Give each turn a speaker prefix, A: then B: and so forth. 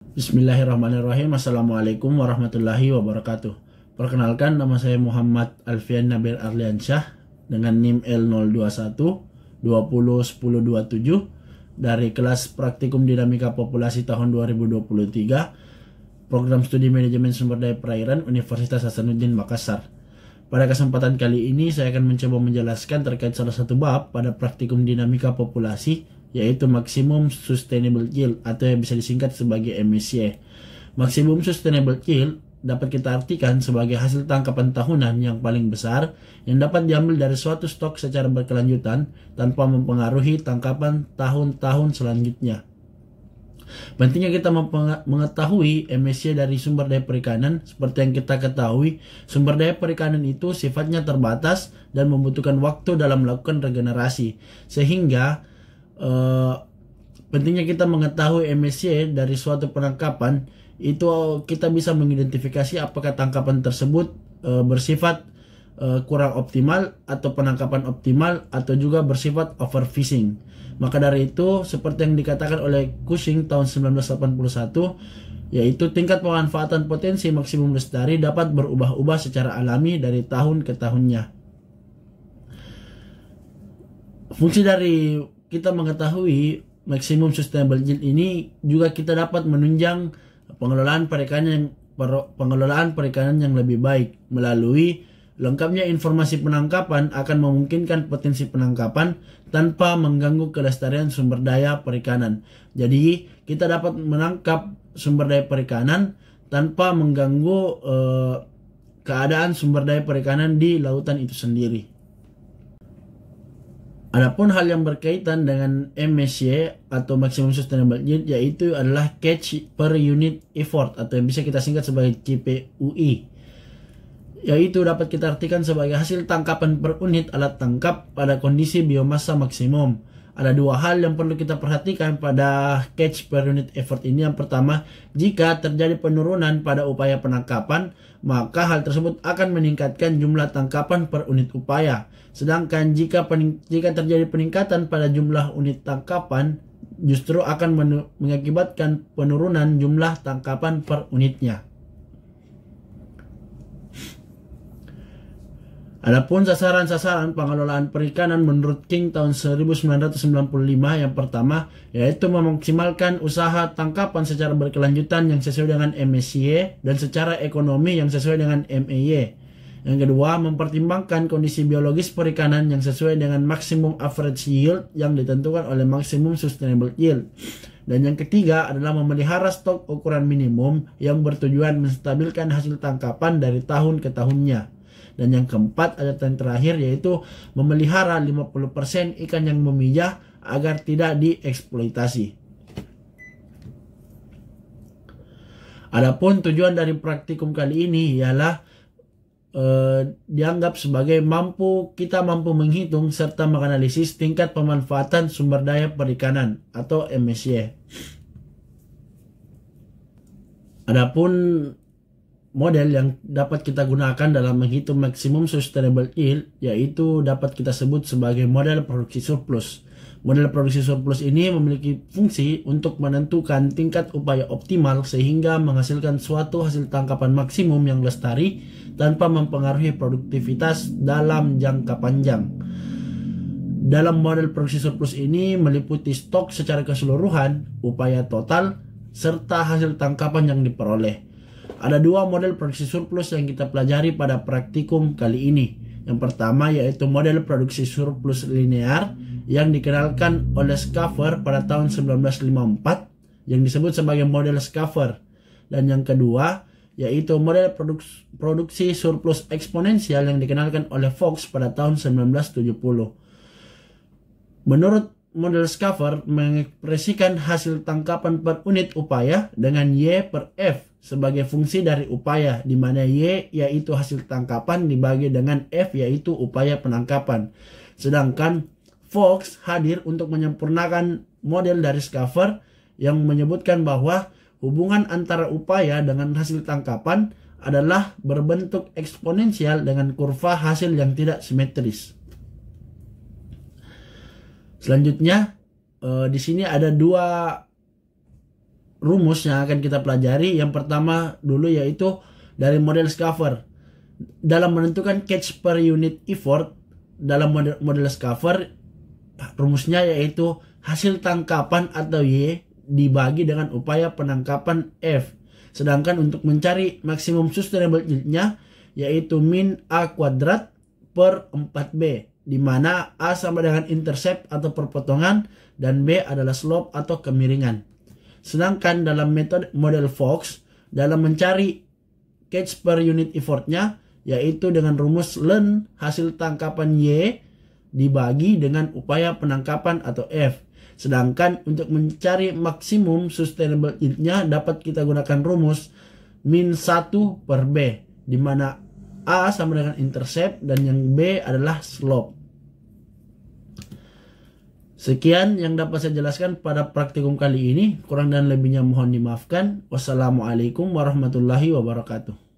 A: Bismillahirrahmanirrahim. Assalamualaikum warahmatullahi wabarakatuh. Perkenalkan, nama saya Muhammad Alfian Nabil Arliansyah dengan NIM L021 201027 dari kelas Praktikum Dinamika Populasi tahun 2023, Program Studi Manajemen Sumber Daya Perairan Universitas Hasanuddin Makassar. Pada kesempatan kali ini saya akan mencoba menjelaskan terkait salah satu bab pada Praktikum Dinamika Populasi, yaitu Maximum Sustainable Yield atau yang bisa disingkat sebagai MSY. Maximum Sustainable Yield dapat kita artikan sebagai hasil tangkapan tahunan yang paling besar yang dapat diambil dari suatu stok secara berkelanjutan tanpa mempengaruhi tangkapan tahun-tahun selanjutnya. Pentingnya kita mengetahui MSY dari sumber daya perikanan. Seperti yang kita ketahui, sumber daya perikanan itu sifatnya terbatas dan membutuhkan waktu dalam melakukan regenerasi, sehingga pentingnya kita mengetahui MSY dari suatu penangkapan. Itu kita bisa mengidentifikasi apakah tangkapan tersebut bersifat kurang optimal atau penangkapan optimal, atau juga bersifat overfishing. Maka dari itu, seperti yang dikatakan oleh Cushing tahun 1981, yaitu tingkat pemanfaatan potensi maksimum lestari dapat berubah-ubah secara alami dari tahun ke tahunnya. Fungsi dari kita mengetahui Maximum Sustainable Yield ini juga kita dapat menunjang pengelolaan perikanan yang lebih baik. Melalui lengkapnya informasi penangkapan akan memungkinkan potensi penangkapan tanpa mengganggu kelestarian sumber daya perikanan. Jadi kita dapat menangkap sumber daya perikanan tanpa mengganggu keadaan sumber daya perikanan di lautan itu sendiri. Adapun hal yang berkaitan dengan MSY atau Maximum Sustainable Yield, yaitu adalah Catch per Unit Effort atau yang bisa kita singkat sebagai CPUI, yaitu dapat kita artikan sebagai hasil tangkapan per unit alat tangkap pada kondisi biomasa maksimum. Ada dua hal yang perlu kita perhatikan pada Catch per Unit Effort ini. Yang pertama, jika terjadi penurunan pada upaya penangkapan, maka hal tersebut akan meningkatkan jumlah tangkapan per unit upaya. Sedangkan jika terjadi peningkatan pada jumlah unit tangkapan, justru akan mengakibatkan penurunan jumlah tangkapan per unitnya. Adapun sasaran-sasaran pengelolaan perikanan menurut King tahun 1995, yang pertama yaitu memaksimalkan usaha tangkapan secara berkelanjutan yang sesuai dengan MSY dan secara ekonomi yang sesuai dengan MAY. Yang kedua, mempertimbangkan kondisi biologis perikanan yang sesuai dengan maximum average yield yang ditentukan oleh Maximum Sustainable Yield. Dan yang ketiga adalah memelihara stok ukuran minimum yang bertujuan menstabilkan hasil tangkapan dari tahun ke tahunnya. Dan yang keempat ada yang terakhir, yaitu memelihara 50% ikan yang memijah agar tidak dieksploitasi. Adapun tujuan dari praktikum kali ini ialah dianggap sebagai kita mampu menghitung serta menganalisis tingkat pemanfaatan sumber daya perikanan atau MSY. Adapun model yang dapat kita gunakan dalam menghitung Maximum Sustainable Yield, yaitu dapat kita sebut sebagai model produksi surplus. Model produksi surplus ini memiliki fungsi untuk menentukan tingkat upaya optimal sehingga menghasilkan suatu hasil tangkapan maksimum yang lestari tanpa mempengaruhi produktivitas dalam jangka panjang. Dalam model produksi surplus ini meliputi stok secara keseluruhan, upaya total, serta hasil tangkapan yang diperoleh. Ada dua model produksi surplus yang kita pelajari pada praktikum kali ini. Yang pertama yaitu model produksi surplus linear yang dikenalkan oleh Schaffer pada tahun 1954 yang disebut sebagai model Schaffer. Dan yang kedua yaitu model produksi surplus eksponensial yang dikenalkan oleh Fox pada tahun 1970. Menurut model Schaffer mengekspresikan hasil tangkapan per unit upaya dengan Y per F sebagai fungsi dari upaya, di mana Y yaitu hasil tangkapan dibagi dengan F yaitu upaya penangkapan. Sedangkan Fox hadir untuk menyempurnakan model dari Schaffer yang menyebutkan bahwa hubungan antara upaya dengan hasil tangkapan adalah berbentuk eksponensial dengan kurva hasil yang tidak simetris. Selanjutnya, di sini ada dua rumus yang akan kita pelajari. Yang pertama dulu yaitu dari model Schaeffer. Dalam menentukan catch per unit effort dalam model Schaeffer, rumusnya yaitu hasil tangkapan atau Y dibagi dengan upaya penangkapan F. Sedangkan untuk mencari maksimum sustainable yield-nya yaitu min A kuadrat per 4B, di mana A sama dengan intercept atau perpotongan dan B adalah slope atau kemiringan. Sedangkan dalam metode model Fox, dalam mencari catch per unit effortnya yaitu dengan rumus ln hasil tangkapan Y dibagi dengan upaya penangkapan atau F. Sedangkan untuk mencari maksimum sustainable yield-nya dapat kita gunakan rumus min 1 per B, di mana A sama dengan intercept dan yang B adalah slope. Sekian yang dapat saya jelaskan pada praktikum kali ini. Kurang dan lebihnya mohon dimaafkan. Wassalamualaikum warahmatullahi wabarakatuh.